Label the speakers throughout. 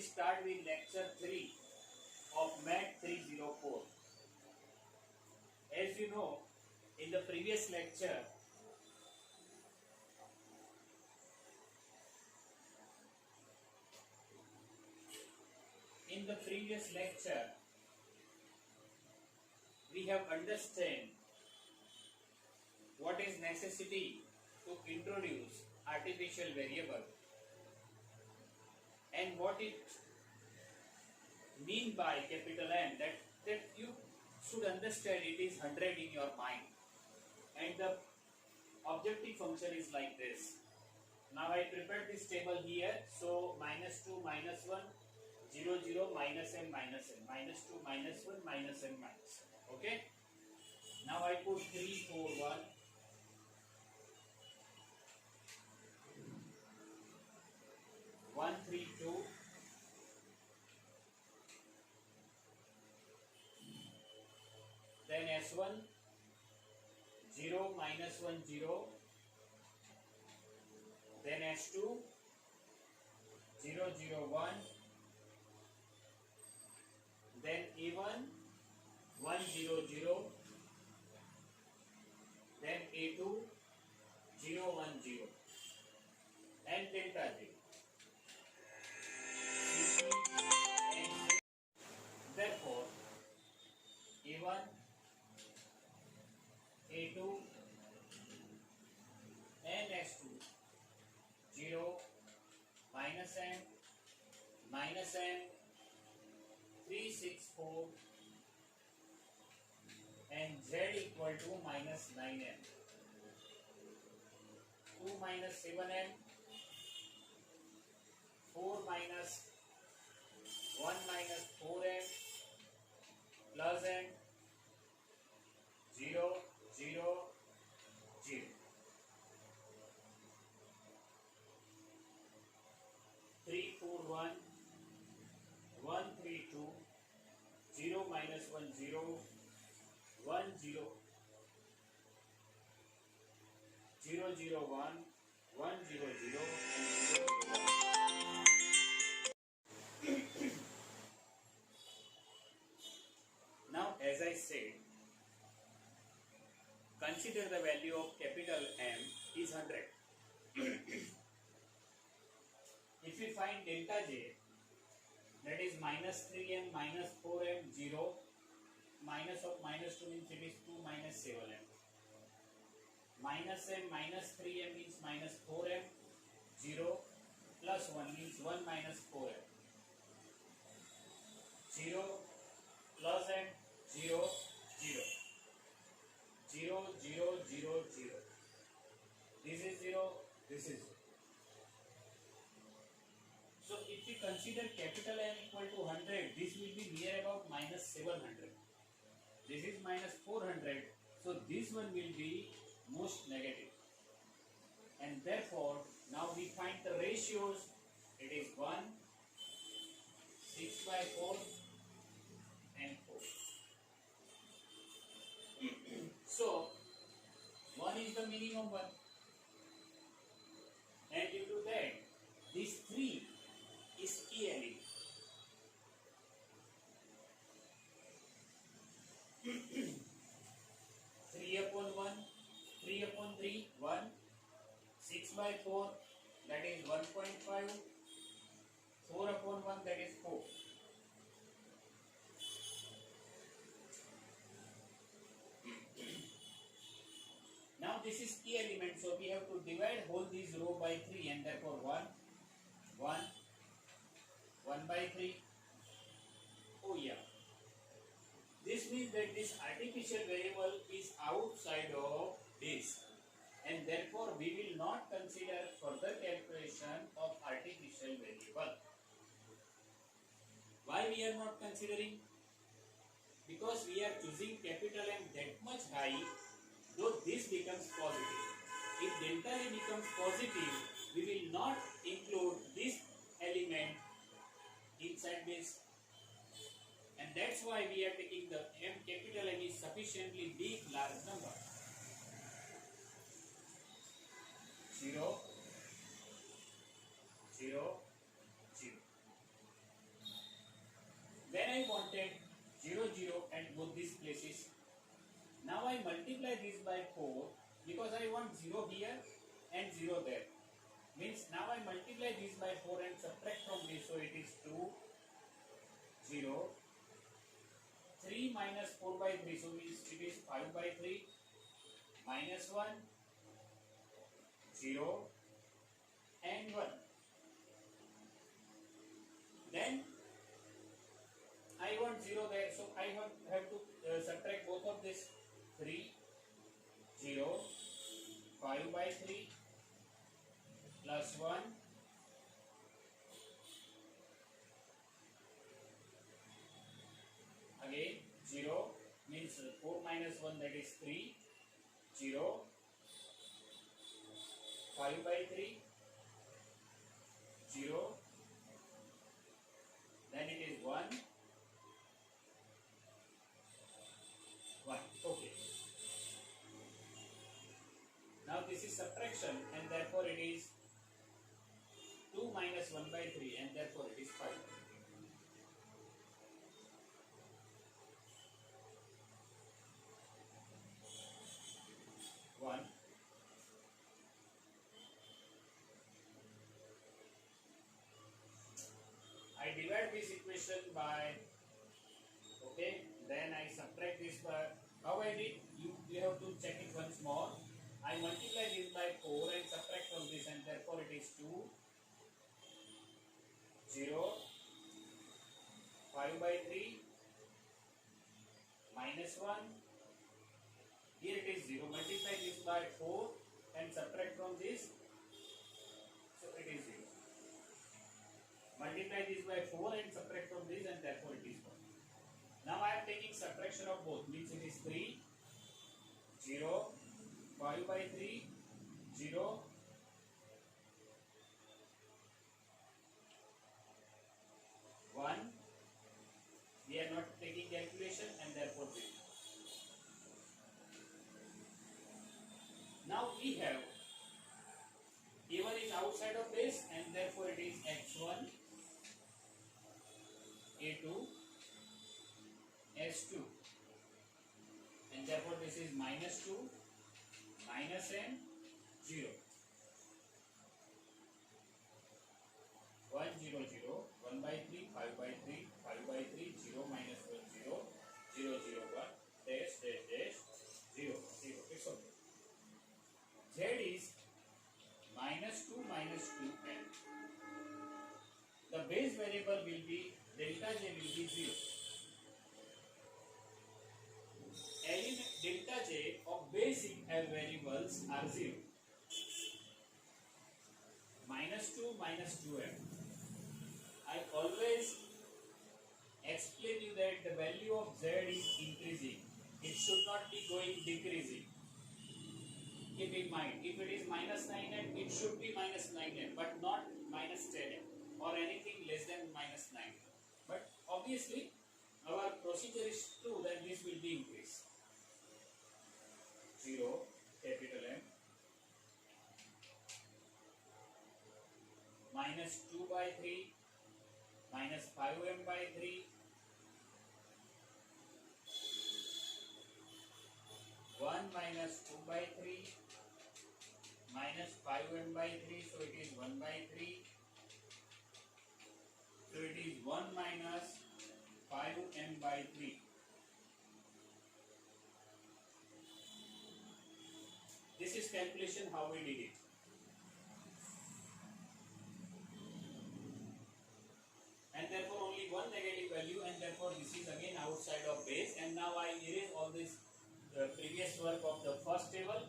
Speaker 1: we start with lecture 3 of Math 304. As you know, in the previous lecture, we have understand what is necessity to introduce artificial variable and what it mean by capital M, that you should understand it is 100 in your mind, and the objective function is like this. Now I prepared this table here, so -2, -1, 0, 0, minus m, -2, -1, minus m, minus m. Okay. Now I put 3, 4, 1. 1, 3, 2. Then S1, 0, -1, 0. Then S2, 0, 0, 1. Then A1, 1, 0, 0. Then A2, 0, 1, 0. And delta J. Therefore, A1, A2 and S2, 0, -m, -m, 3, 6, 4 and Z equal to -9m, 2 - 7m, 4 - 1 - 4m plus m, 0, 0, 0. 3, 4, 1, 1, 3, 2, 0, -1, 0, 1, 0, 0, 0, 1, 1, 0, 0, and 0, 1. Now, as I said, consider the value of capital M is 100. If we find delta J, that is -3m, -4m, 0, minus of -2 means it is 2 - 7m. -m, -3m means -4m, 0, plus 1 means 1 - 4m. 0, plus m, 0, 0. 0, 0, 0, 0. This is 0, this is 0. So if we consider capital M equal to 100, this will be near about -700. This is -400, so this one will be most negative. And therefore, now we find the ratios. It is 1, 6/4 and 4. So 1 is the minimum one, and due to that, this 3 is key element. 3/1, 3/3, 1, 6/4, that is 1.5, 4/1, that is 4. Now this is key element, so we have to divide whole this row by 3, and therefore 1, 1, 1/3. Oh yeah. This means that this artificial variable is outside of this, and therefore we will not consider further calculation of artificial variable. Why we are not considering? Because we are choosing capital M that much high, though this becomes positive. If delta A becomes positive, we will not include this element inside this. And that's why we are taking the M, capital M is sufficiently big, large number. 0, 0, 0. this by 4 because I want 0 here and 0 there. Means now I multiply this by 4 and subtract from this, so it is 2, 0, 3 minus 4 by 3, so means it is 5 by 3, minus 1, 0 and 1. Then I want 0 there, so I have to subtract both of this. 3, 0, 5 by 3 plus 1, again 0, means 4 minus 1, that is 3, 0, 5 by 3, 0, then it is 1, 1. Okay. Now this is subtraction and therefore it is 2 minus 1 by 3 and therefore it is 5. 1. I divide this equation by, okay, then I subtract this by, how I did, you have to check it once more. I multiply this by 4 and subtract from this and therefore it is 2, 0, 5 by 3, minus 1, here it is 0, multiply this by 4 and subtract from this, so it is 0. Multiply this by 4 and subtract from this and therefore it is 1. Now I am taking subtraction of both, means it is 3, 0, 5 by 3, 0, 1. We are not taking calculation and therefore 0. Now we have A1 is outside of base and therefore it is x1, A2, S2 and therefore this is minus 2, minus n, 0. 1, 0, 0, 1 by 3, 5 by 3, 5 by 3, 0, minus 1, 0, 0, 0, 1, dash, dash, dash, 0, 0. It's okay. Z is minus 2, minus 2n. The base variable will be, delta J will be 0. Element delta J of basic variables are 0. Minus 2, minus 2m. I always explain you that the value of Z is increasing. It should not be going decreasing. Keep in mind, if it is minus 9n, it should be minus 9n, but not minus 10n or anything less than minus 9. But obviously, our procedure is true that this will be increased. 0, capital M, minus 2 by 3, minus 5m by 3, 1 minus 2 by 3, minus 5m by 3, so it is 1 by 3, so it is 1 minus 5m by 3. This is calculation how we did it. And therefore only one negative value and therefore this is again outside of base, and now I erase all this previous work of the first table.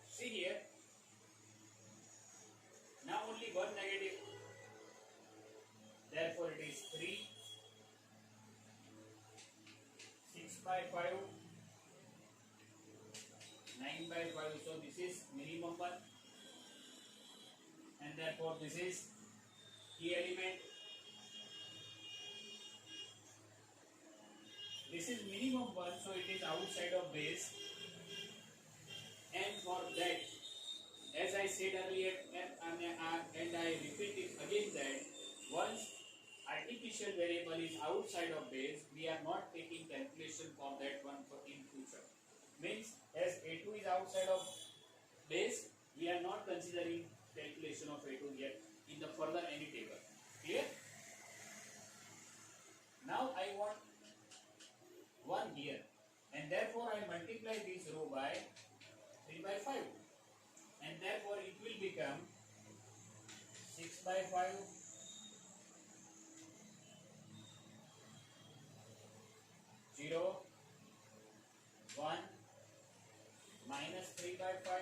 Speaker 1: See here, now only one negative, therefore it is 3, 6 by 5, 9 by 5, so this is minimum one and therefore this is key element. This is minimum one, so it is outside of base, and for that, as I said earlier and I repeat it again, that once artificial variable is outside of base, we are not taking calculation for that one for in future. Means as A2 is outside of base, we are not considering calculation of A2 yet in the further any table. Clear? Now I want 1 here, and therefore I multiply this row by 3 by 5, and therefore it will become 6 by 5, 0, 1, minus 3 by 5,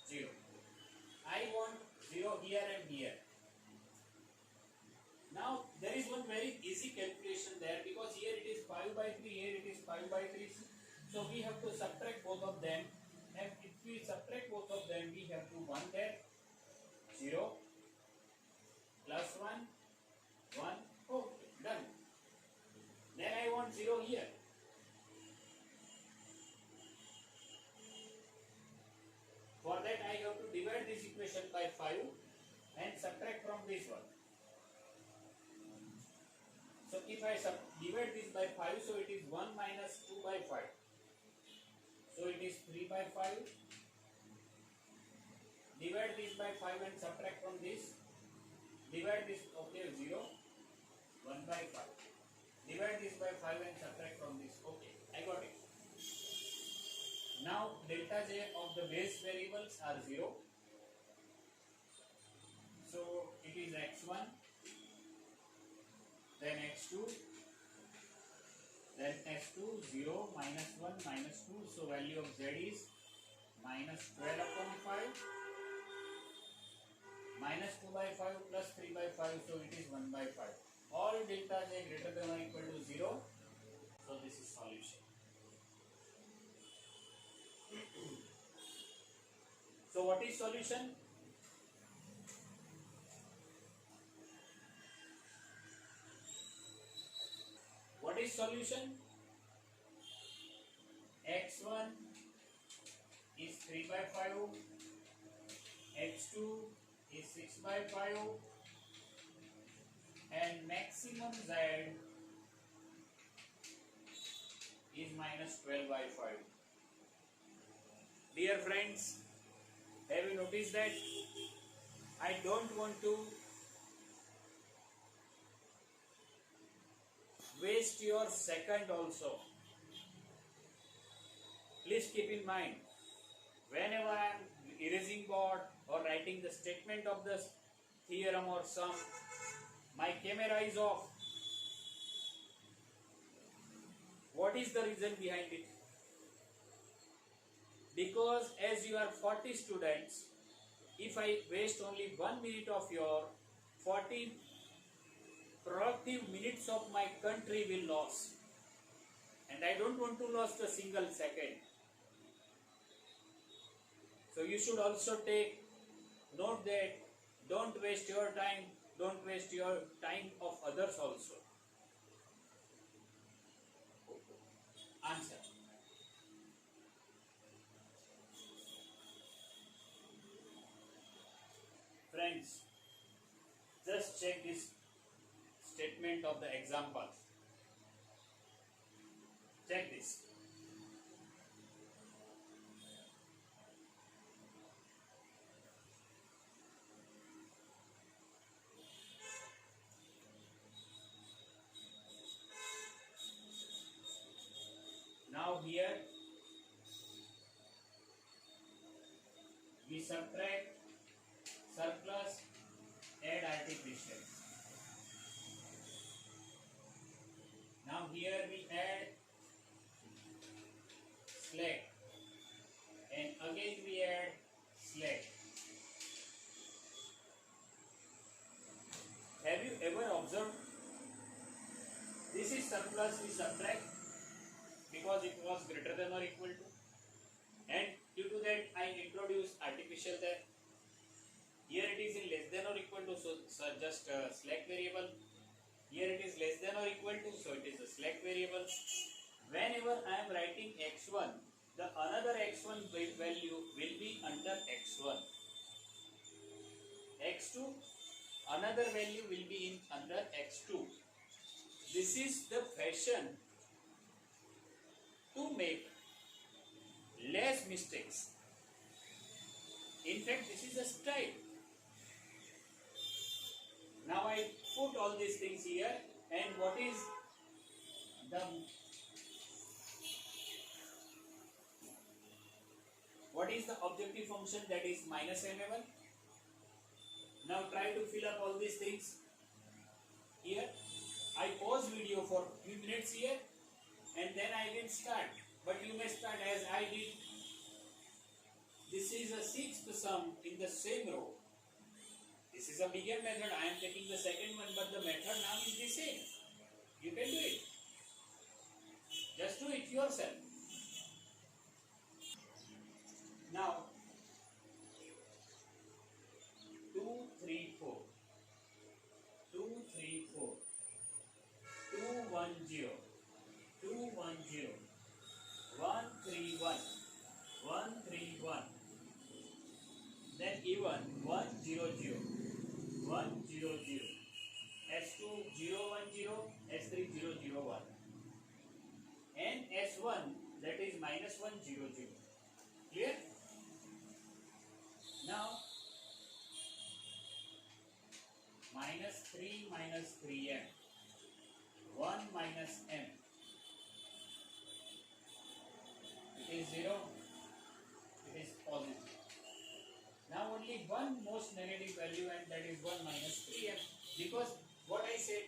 Speaker 1: 0. I want 0 here and here. Now there is one very easy calculation there, because here it is 5 by 3, here it is 5 by 3. So we have to subtract both of them, and if we subtract both of them, we have to 1 there, 0, plus 1, 1, okay, done. Then I want 0 here. For that I have to divide this equation by 5 and subtract from this one. So if I divide this by 5, so it is 1 minus 2 by 5. So it is 3 by 5. Divide this by 5 and subtract from this. Divide this, okay, 0, 1 by 5. Divide this by 5 and subtract from this. Okay, I got it. Now delta j of the base variables are 0. So it is x1, then x2, then s2, 0, minus 1, minus 2. So value of z is minus 12 upon 5, minus 2 by 5 plus 3 by 5. So it is 1 by 5. All delta j greater than or equal to 0. So this is solution. So what is solution? What is solution? x1 is 3 by 5, x2 is 6 by 5, and maximum z is minus 12 by 5. Dear friends, have you noticed that I don't want to waste your second also. Please keep in mind, whenever I am erasing board or writing the statement of the theorem or sum, my camera is off. What is the reason behind it? Because as you are 40 students, if I waste only 1 minute of your 40 productive minutes of my country will lose, and I don't want to lose a single second. So you should also take note that don't waste your time, don't waste your time of others also. Answer. Friends, just check this statement of the example. Check this. Now here we subtract, surplus, add artificial. Now here we add slack, and again we add slack. Have you ever observed? This is surplus, we subtract because it was greater than or equal to, and due to that I introduce artificial there. Here it is in less than or equal to, so just a slack variable. Here it is less than or equal to, so it is a slack variable. Whenever I am writing x1, the another x1 value will be under x1. x2, another value will be in under x2. This is the fashion to make less mistakes. In fact, this is a style. Now I put all these things here, and what is the objective function? That is minus ma1. Now try to fill up all these things here. I pause video for few minutes here, and then I will start. But you may start as I did. This is a sixth sum in the same row. This is a bigger method. I am taking the second one, but the method now is the same. You can do it. Just do it yourself. Now, 2, 3, 4. 2, 3, 4. 2, 1, 0. 2, 1, 0. 1, 3, 1. 1, 3, 1. Then even 1, 0, 0. 1, 0, 0. S2, 0, 1, 0. S3, 0, 0, 1. And S1, that is minus 1, 0, 0. Clear? Now, minus 3 minus 3m. 1 minus m. It is 0. It is positive. Now only one most negative value, and that is 1 minus 3m. Because what I said,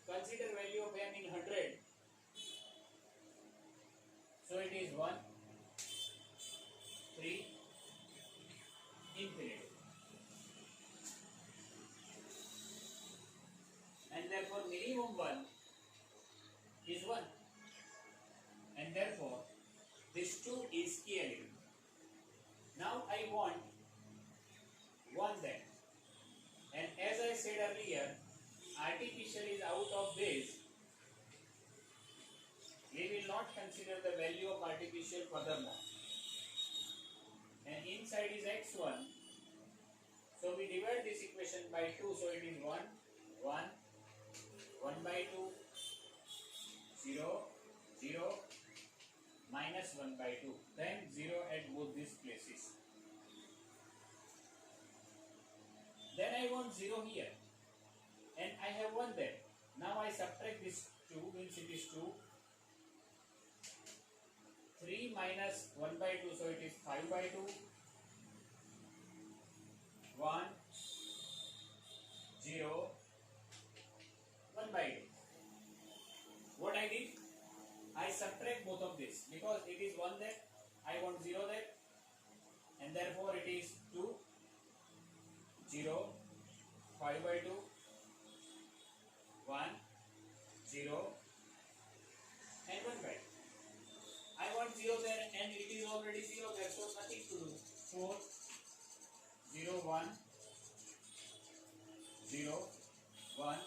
Speaker 1: consider value of m in 100. So it is 1, 3, infinity. And therefore minimum 1 is 1. And therefore this 2 is key element. Now I want 1 then. And as I said earlier, artificial is out of this. We will not consider the value of artificial furthermore. And inside is x1. So we divide this equation by 2. So it is 1, 1, 1 by 2, 0, 0, minus 1 by 2. Then 0 at both these places. Then I want 0 here. And I have 1 there. Now I subtract this 2, means it is 2. 3 minus 1 by 2, so it is 5 by 2. 1, 0, 1 by 2. What I did? I subtract both of this because it is 1 there, I want 0 there, and therefore it is 2, 0, 5 by 2, 1, 0, and 1 by 2. I want 0 there, and it is already 0 there, so nothing to do. 4, 0, 1, 0, 1,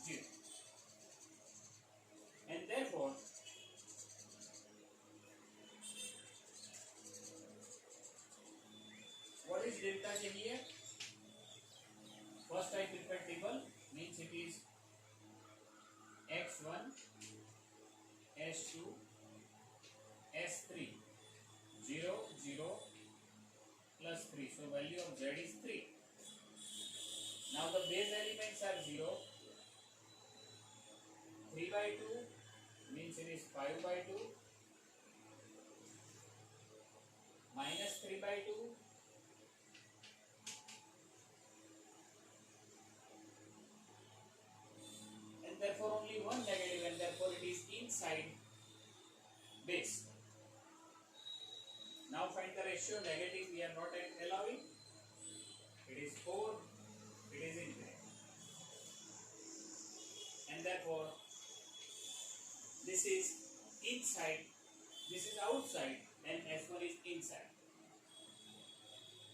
Speaker 1: 0. And therefore, what is delta J here? First I prepare table, means it is x1, s2, s3, 0, 0, plus 3. So value of z is 3. Now the base elements are 0, 3 by 2, means it is 5 by 2, minus 3 by 2, and therefore only one negative, and therefore it is inside base. Now find the ratio. Negative we are not allowing. It is 4, it is infinite. And therefore this is inside, this is outside, and S1 is inside.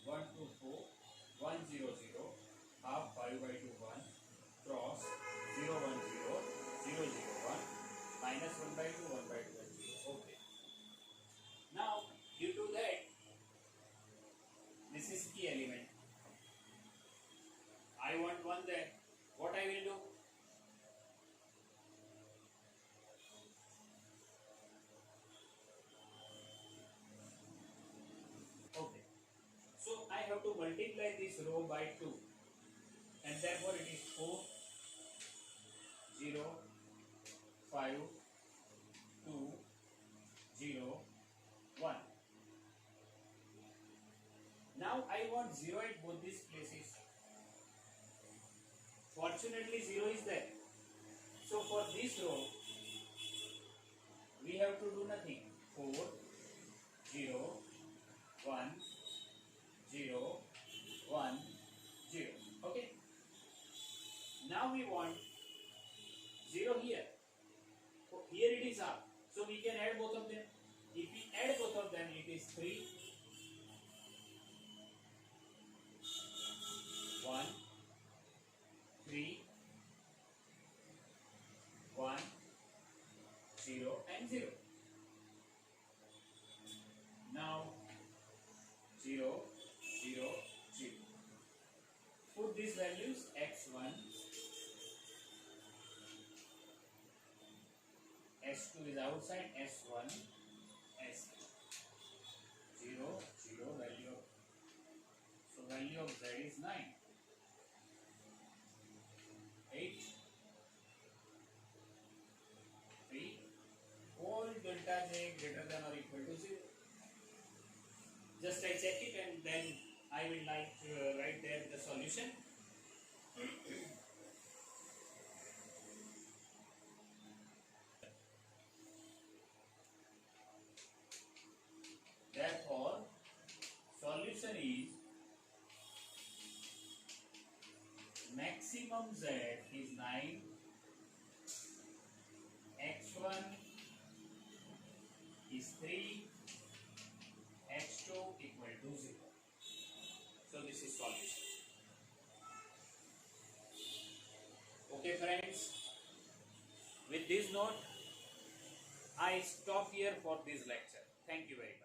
Speaker 1: 1, 2, 4, 1, 0, 0, half 5 by 2, 1, cross 0, 1, 0, 0, 0, 1, minus 1 by 2, 1 by 2, and 0. Okay. Now, due to that, this is key element. I want 1 there. What I will do? Okay. So I have to multiply this row by 2, and therefore it is 4, 0, 5, 2, 0, 1. Now I want 0 at both these places. Fortunately 0 is there. So for this row we have to do nothing. 4, 0, 1, 0, 1, 0. Okay. Now we want 0 here. Here it is up. So we can add both of them. If we add both of them, it is 3, 1, 3, 1, 0 and 0. Now 0, 0, 0. Put these values x1, s2 is outside, s1, s2. 0, 0, value of, so value of z is 9. 8, 3, all delta j greater than or equal to 0. Just I check it and then I will like to write there the solution. Therefore, solution is maximum z is 9, x1 is 3, x2 equal to 0. So this is solution. Okay friends, with this note I stop here for this lecture. Thank you very much.